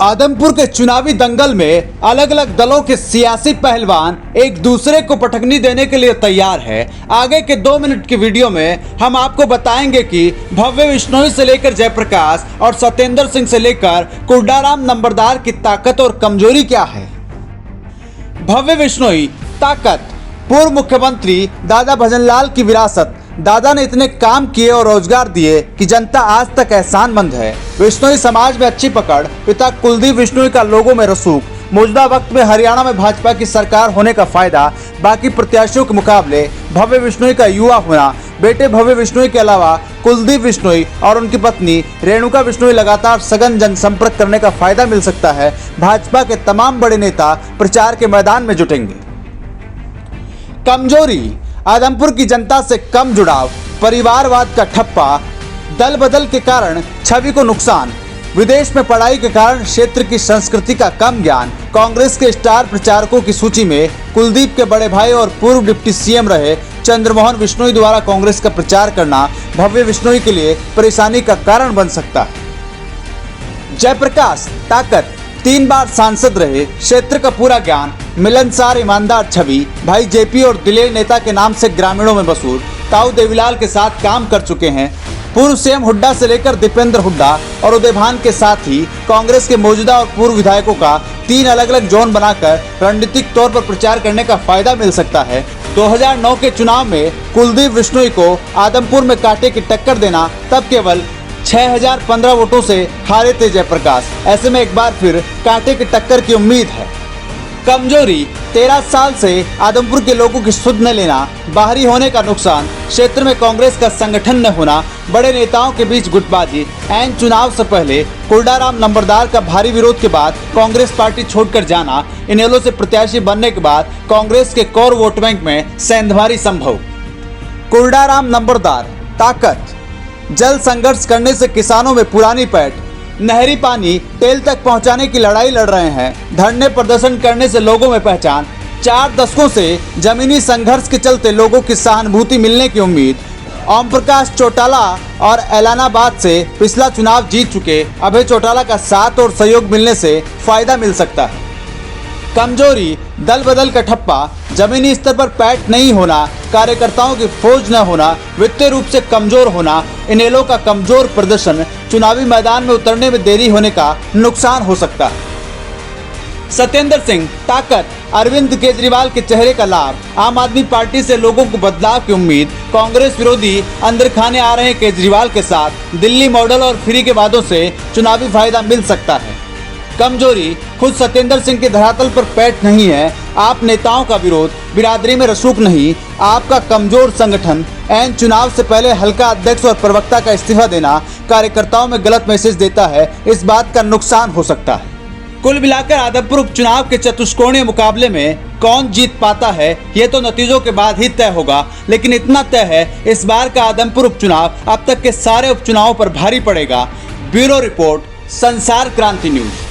आदमपुर के चुनावी दंगल में अलग अलग दलों के सियासी पहलवान एक दूसरे को पटकनी देने के लिए तैयार है। आगे के 2 मिनट की वीडियो में हम आपको बताएंगे कि भव्य बिश्नोई से लेकर जयप्रकाश और सत्येंद्र सिंह से लेकर कुर्डाराम नंबरदार की ताकत और कमजोरी क्या है। भव्य बिश्नोई ताकत। पूर्व मुख्यमंत्री दादा भजनलाल की विरासत। दादा ने इतने काम किए और रोजगार दिए कि जनता आज तक एहसानमंद है। बिश्नोई समाज में अच्छी पकड़। पिता कुलदीप बिश्नोई का लोगों में रसूख। मौजूदा वक्त में हरियाणा में भाजपा की सरकार होने का फायदा बाकी प्रत्याशियों के मुकाबले भव्य बिश्नोई का युवा होना। बेटे भव्य बिश्नोई के अलावा कुलदीप बिश्नोई और उनकी पत्नी रेणुका बिश्नोई लगातार सघन जनसंपर्क करने का फायदा मिल सकता है। भाजपा के तमाम बड़े नेता प्रचार के मैदान में जुटेंगे। कमजोरी। आदमपुर की जनता से कम जुड़ाव, परिवारवाद का ठप्पा, दल बदल के कारण छवि को नुकसान, विदेश में पढ़ाई के कारण क्षेत्र की संस्कृति का कम ज्ञान। कांग्रेस के स्टार प्रचारकों की सूची में कुलदीप के बड़े भाई और पूर्व डिप्टी सीएम रहे चंद्रमोहन बिश्नोई द्वारा कांग्रेस का प्रचार करना भव्य बिश्नोई के लिए परेशानी का कारण बन सकता है। जयप्रकाश ताकत। 3 बार सांसद रहे, क्षेत्र का पूरा ज्ञान, मिलनसार ईमानदार छवि, भाई जेपी और दिलेर नेता के नाम से ग्रामीणों में मशहूर। ताऊ देवीलाल के साथ काम कर चुके हैं। पूर्व सीएम हुड्डा से लेकर दीपेंद्र हुड्डा और उदयभान के साथ ही कांग्रेस के मौजूदा और पूर्व विधायकों का 3 अलग अलग जोन बनाकर रणनीतिक तौर पर प्रचार करने का फायदा मिल सकता है। 2009 के चुनाव में कुलदीप बिश्नोई को आदमपुर में कांटे की टक्कर देना, तब केवल 6015 वोटों से हारे थे जयप्रकाश। ऐसे में एक बार फिर कांटे की टक्कर की उम्मीद है। कमजोरी। 13 साल से आदमपुर के लोगों की सुध न लेना, बाहरी होने का नुकसान, क्षेत्र में कांग्रेस का संगठन न होना, बड़े नेताओं के बीच गुटबाजी, ऐन चुनाव से पहले कुर्डाराम नंबरदार का भारी विरोध के बाद कांग्रेस पार्टी छोड़कर जाना, इनेलो से प्रत्याशी बनने के बाद कांग्रेस के कोर वोट बैंक में सेंधमारी संभव। कुर्डाराम नंबरदार ताकत। जल संघर्ष करने से किसानों में पुरानी पैठ, नहरी पानी तेल तक पहुंचाने की लड़ाई लड़ रहे हैं। धरने प्रदर्शन करने से लोगों में पहचान। 4 दशकों से जमीनी संघर्ष के चलते लोगों की सहानुभूति मिलने की उम्मीद। ओम प्रकाश चौटाला और एलानाबाद से पिछला चुनाव जीत चुके अभय चौटाला का साथ और सहयोग मिलने से फायदा मिल सकता है। कमजोरी। दल बदल का ठप्पा, जमीनी स्तर पर पैठ नहीं होना, कार्यकर्ताओं की फौज न होना, वित्तीय रूप से कमजोर होना, इनेलो का कमजोर प्रदर्शन, चुनावी मैदान में उतरने में देरी होने का नुकसान हो सकता है। सत्येंद्र सिंह ताकत। अरविंद केजरीवाल के चेहरे का लाभ, आम आदमी पार्टी से लोगों को बदलाव की उम्मीद, कांग्रेस विरोधी अंदर खाने आ रहे केजरीवाल के साथ दिल्ली मॉडल और फ्री के वादों से चुनावी फायदा मिल सकता है। कमजोरी। खुद सत्येंद्र सिंह के धरातल पर पैठ नहीं है। आप नेताओं का विरोध, बिरादरी में रसूख नहीं, आपका कमजोर संगठन, ऐन चुनाव से पहले हल्का अध्यक्ष और प्रवक्ता का इस्तीफा देना कार्यकर्ताओं में गलत मैसेज देता है। इस बात का नुकसान हो सकता है। कुल मिलाकर आदमपुर उपचुनाव के चतुष्कोणीय मुकाबले में कौन जीत पाता है ये तो नतीजों के बाद ही तय होगा, लेकिन इतना तय है इस बार का आदमपुर उपचुनाव अब तक के सारे उपचुनावों पर भारी पड़ेगा। ब्यूरो रिपोर्ट, संसार क्रांति न्यूज।